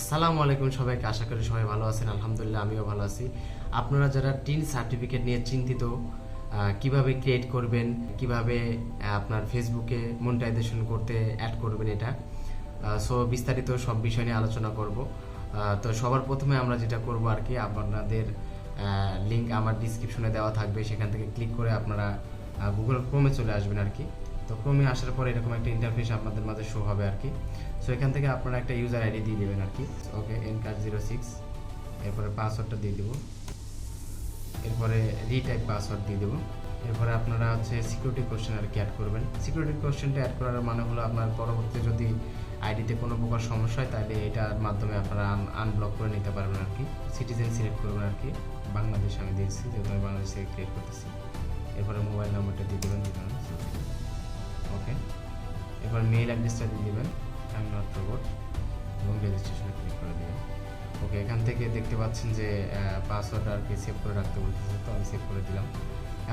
আসসালামু আলাইকুম সবাইকে, আশা করি সবাই ভালো আছেন। আলহামদুলিল্লাহ আমিও ভালো আছি। আপনারা যারা টিন সার্টিফিকেট নিয়ে চিন্তিত, কিভাবে ক্রিয়েট করবেন, কিভাবে আপনার ফেসবুকে মনিটাইজেশন করতে অ্যাড করবেন, এটা সো বিস্তারিত সব বিষয় নিয়ে আলোচনা করব। তো সবার প্রথমে আমরা যেটা করব আর কি, আপনাদের লিঙ্ক আমার ডিসক্রিপশনে দেওয়া থাকবে, সেখান থেকে ক্লিক করে আপনারা গুগল ক্রোমে চলে আসবেন আর কি। তো ক্রোমে আসার পরে এরকম একটা ইন্টারফেস আপনাদের মাঝে শো হবে আর কি। সো এখান থেকে আপনারা একটা ইউজার আইডি দিয়ে দেবেন আর কি। ওকে, ncat06, এরপরে পাসওয়ার্ডটা দিয়ে দেবো, এরপরে রিটাইপ পাসওয়ার্ড দিয়ে দেবো। এরপরে আপনারা সিকিউরিটি কোশ্চেন আর কি অ্যাড করবেন। সিকিউরিটি কোশ্চেনটা অ্যাড করার মানে হলো আপনার পরবর্তীতে যদি আইডিতে কোনো প্রকার সমস্যা হয় তাহলে এটার মাধ্যমে আপনারা আনব্লক করে নিতে পারবেন আর কি। সিটিজেন সিলেক্ট করবেন আর কি, বাংলাদেশ আমি দিয়েছি যেহেতু আমি বাংলাদেশ থেকে ক্রিয়েট করতেছি। এরপরে মোবাইল নাম্বারটা দিয়ে দেবেন, ওকে। এরপর মেইল অ্যাড্রেসটা দিয়ে দেবেন, আই এম নট রোবট, এবং রেজিস্ট্রেশনে ক্লিক করে দেবেন। ওকে, এখান থেকে দেখতে পাচ্ছেন যে পাসওয়ার্ড আর কি সেভ করে রাখতে বলতেছে, তো আমি সেভ করে দিলাম।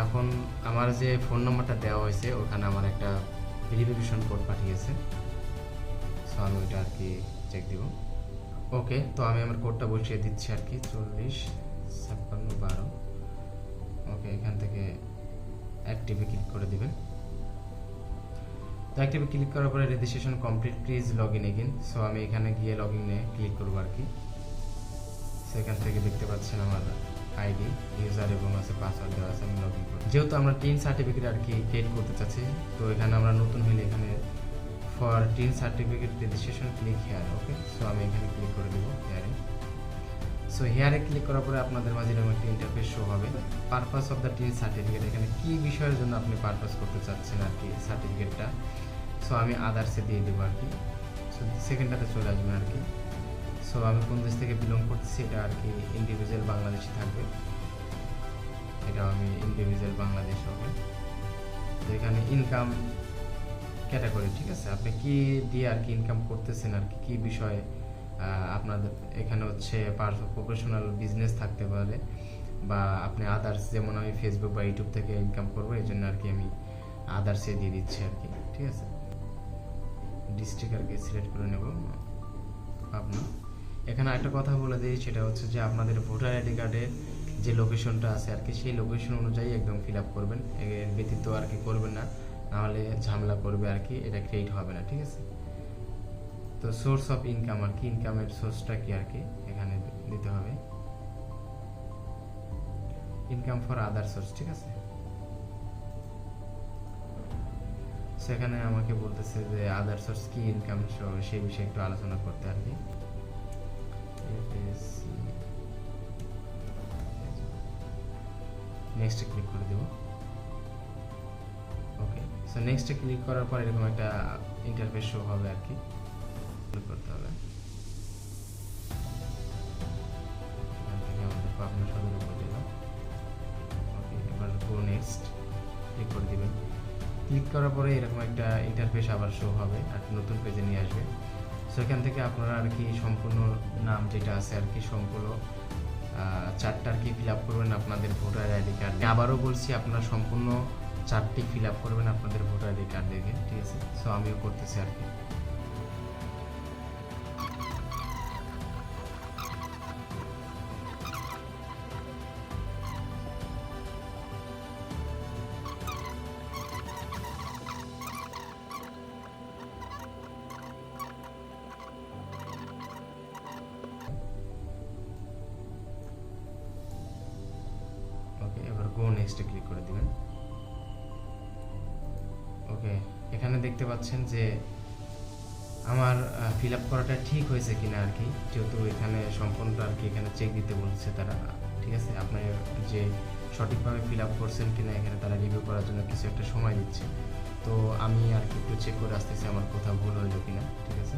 এখন আমার যে ফোন নাম্বারটা দেওয়া হয়েছে ওখানে আমার একটা ভেরিফিকেশন কোড পাঠিয়েছে, সো আমি ওইটা আর কি চেক দিব। ওকে, তো আমি আমার কোডটা বসিয়ে দিচ্ছি আর কি, 405612। ওকে, এখান থেকে অ্যাক্টিভে ক্লিক করে দিবেন। তো অ্যাক্টিভে ক্লিক করার পরে registration complete, please log in again. So আমি এখানে গিয়ে লগ ইনে ক্লিক করবো আর কি। সেখান থেকে দেখতে পাচ্ছেন আমার আইডি, ইউজার এবং পাসওয়ার্ড দেওয়া আছে, আমি লগ ইন করব। যেহেতু আমরা টিন সার্টিফিকেট আর কি ক্রিয়েট করতে চাচ্ছি, তো এখানে আমরা নতুন হইলে এখানে for tin certificate registration click here. Okay, so আমি এখানে ক্লিক করে দেবো হেয়ারে। সো হেয়ারে ক্লিক করার পরে আপনাদের মাঝে এরকম একটা ইন্টারফেস শো হবে। Purpose of the tin certificate, এখানে কী বিষয়ের জন্য আপনি পারপাস করতে চাচ্ছেন আর কি সার্টিফিকেটটা। সো আমি আদার্সে দিয়ে দেবো আর কি। সো সেকেন্ডটাতে চলে আসবেন আর কি। সো আমি কোন দেশ থেকে বিলং করতেছি এটা আর কি ইন্ডিভিজুয়াল বাংলাদেশি থাকবে, এটা আমি ইন্ডিভিজুয়াল বাংলাদেশ হবে। তো এখানে ইনকাম ক্যাটাগরি, ঠিক আছে, আপনি কি দিয়ে আর কি ইনকাম করতেছেন আর কি, কী বিষয়ে আপনাদের এখানে প্রফেশনাল বিজনেস থাকতে পারে, বা আপনি আদার্স, যেমন আমি ফেসবুক বা ইউটিউব থেকে ইনকাম করবো, এই জন্য আর কি আমি আদার্সে দিয়ে দিচ্ছি আর কি, ঠিক আছে। ডিস্ট্রিক্ট আর কি সিলেক্ট করে নেব পাবনা। এখানে একটা কথা বলে দিই, সেটা হচ্ছে যে আপনাদের ভোটার আইডি কার্ডের যে লোকেশনটা আছে আর কি, সেই লোকেশন অনুযায়ী একদম ফিল আপ করবেন, এর ব্যতীত আর কি করবেন না, নাহলে ঝামেলা করবে আর কি, এটা ক্রিয়েট হবে না, ঠিক আছে। তো সোর্স অফ ইনকাম আর কি, ইনকামের সোর্সটা কি আর কি এখানে দিতে হবে, ইনকাম ফর আদার সোর্স, ঠিক আছে। সেখানে আমাকে বলতেছে যে আদার সোর্স কি ইনকাম, সেই বিষয়ে একটু আলোচনা করতে আর কি। নেক্সটে ক্লিক করে দেব। ওকে, সো নেক্সটে ক্লিক করার পর এরকম একটা ইন্টারফেস শো হবে আর কি, ক্লিক করতে হবে। এখান থেকে আমাদের পাবনা সদর উপজেলা। ওকে, এবার গো নেক্সট ক্লিক করে দিবেন। ক্লিক করার পরে এরকম একটা ইন্টারফেস আবার শো হবে আর নতুন পেজে নিয়ে আসবে। সো এখান থেকে আপনারা আর কি সম্পূর্ণ নাম যেটা আছে আর কি, সম্পূর্ণ চারটা আর কি ফিল আপ করবেন আপনাদের ভোটার আইডি কার্ড। আবারও বলছি, আপনারা সম্পূর্ণ চারটি ফিল আপ করবেন আপনাদের ভোটার আইডি কার্ড দেখে, ঠিক আছে। সো আমিও করতেছি আর কি। ওকে, এবার গো নেক্সটে ক্লিক করে দিবেন। ওকে, এখানে দেখতে পাচ্ছেন যে আমার ফিল আপ করাটা ঠিক হয়েছে কিনা আর কি, যেহেতু এখানে সম্পূর্ণটা আর কি এখানে চেক দিতে বলছে তারা, ঠিক আছে। আপনার যে সঠিকভাবে ফিল আপ করছেন কিনা এখানে তারা রিভিউ করার জন্য কিছু একটা সময় দিচ্ছে। তো আমি আর কি একটু চেক করে আসতেছি আমার কোথাও ভুল হইলো কিনা, ঠিক আছে।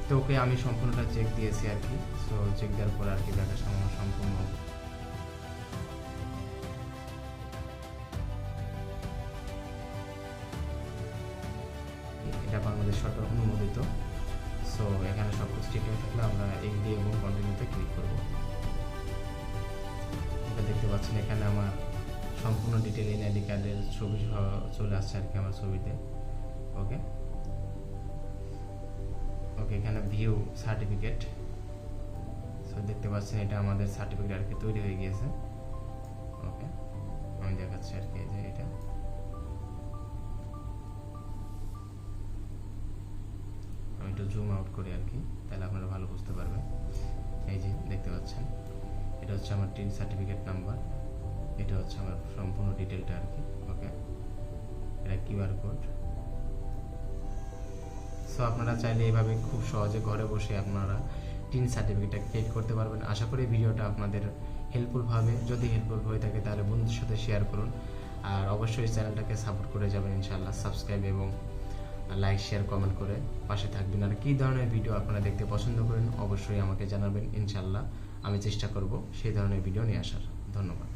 তো ওকে, আমি সম্পূর্ণটা চেক দিয়েছি আর কি। সো চেক দেওয়ার পর আর কি দেখা সম্পূর্ণ এটা বাংলাদেশ সরকার অনুমোদিত। সো এখানে সব কিছু ঠিক থাকলে আমরা এগ্রি এবং কন্টিনিউতে ক্লিক করব। এটা দেখতে পাচ্ছেন এখানে আমার সম্পূর্ণ ডিটেল এনআইডি কার্ডের ছবি চলে আসছে আর কি আমার ছবিতে। ওকে, ওকে, এখানে ভিউ সার্টিফিকেট। সো দেখতে পাচ্ছেন এটা আমাদের সার্টিফিকেট আর কি তৈরি হয়ে গিয়েছে। ওকে, আমি দেখাচ্ছি আর কি যে এটা আমি একটু জুম আউট করি আর কি, তাহলে আপনারা ভালো বুঝতে পারবেন। এই যে দেখতে পাচ্ছেন এটা হচ্ছে আমার টিন সার্টিফিকেট নাম্বার, এটা হচ্ছে আমার সম্পূর্ণ ডিটেলটা আর কি। ওকে, এটা কিউআর কোড। সো আপনারা চাইলে এইভাবে খুব সহজে ঘরে বসে আপনারা টিন সার্টিফিকেটটা ক্রিয়েট করতে পারবেন। আশা করি ভিডিওটা আপনাদের হেল্পফুল হবে। যদি হেল্পফুল হয়ে থাকে তাহলে বন্ধুদের সাথে শেয়ার করুন, আর অবশ্যই চ্যানেলটাকে সাপোর্ট করে যাবেন ইনশাআল্লাহ। সাবস্ক্রাইব এবং লাইক শেয়ার কমেন্ট করে পাশে থাকবেন। আর কী ধরনের ভিডিও আপনারা দেখতে পছন্দ করেন অবশ্যই আমাকে জানাবেন, ইনশাআল্লাহ আমি চেষ্টা করব সেই ধরনের ভিডিও নিয়ে আসার। ধন্যবাদ।